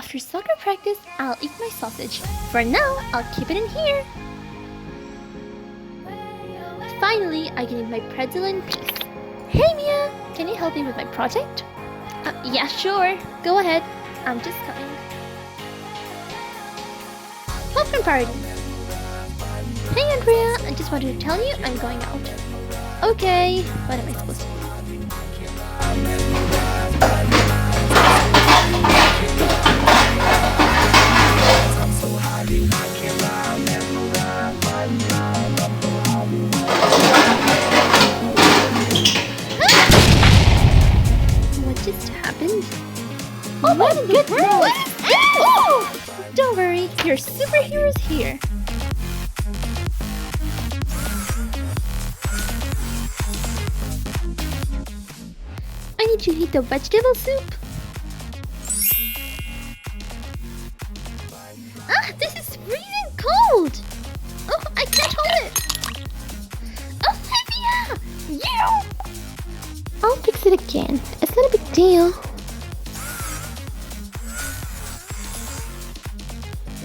After soccer practice, I'll eat my sausage. For now, I'll keep it in here. Finally, I can eat my pretzel in peace. Hey Mia, can you help me with my project? Yeah, sure. Go ahead. I'm just coming. Popcorn party. Hey Andrea, I just wanted to tell you I'm going out. Okay, what am I supposed to do? What just happened? Oh my goodness! Oh! Don't worry, your superhero's here. I need to heat the vegetable soup. This is freezing cold! Oh, I can't hold it! Olivia! You! I'll fix it again. It's not a big deal.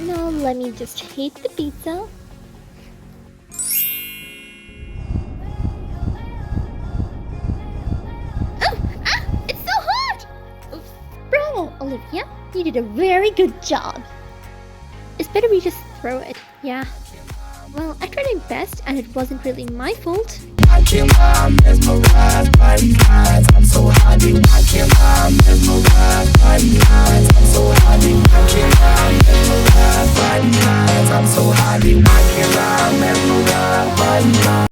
Now let me just heat the pizza. It's so hot! Bravo, Olivia. You did a very good job. It's better we just throw it, yeah. Well, I tried my best and it wasn't really my fault. I can't lie, I'm mesmerized by these eyes. I'm so hot, I can't lie, I'm mesmerized by these eyes. I'm so hot, I can't lie, I'm mesmerized by these eyes. I'm so hot, I can't lie, I'm mesmerized by these eyes.